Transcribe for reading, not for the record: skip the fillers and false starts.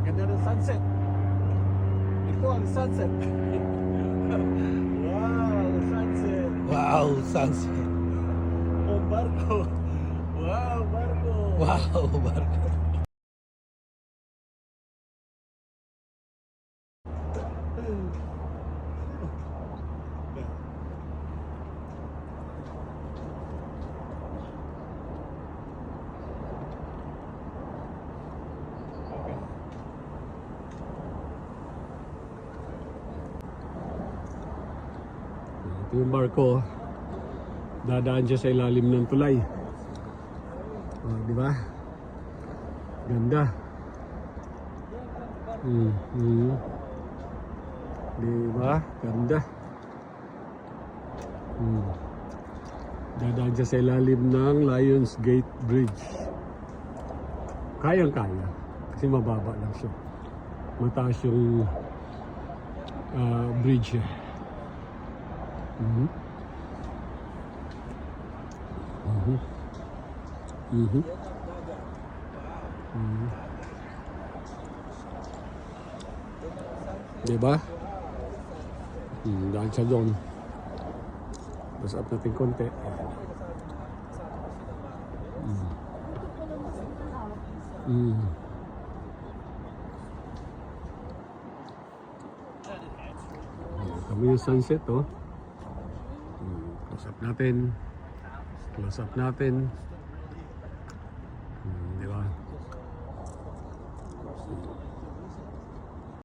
Ganda ng sunset. Ito ang sunset. Wow, sunset. Wow, sunset. Oh, barko. Wow, barko. Wow, barko. Ito yung barko. Dadaan siya sa ilalim ng tulay. Oh, di ba? Ganda. Di ba? Ganda. Dadaan siya sa ilalim ng Lions Gate Bridge. Kayang-kaya. Kasi mababa lang siya. Mataas yung bridge niya. Diba? Dahil siya doon. Basta up natin konti. Kami yung sunset, oh. Close up natin. Close up natin.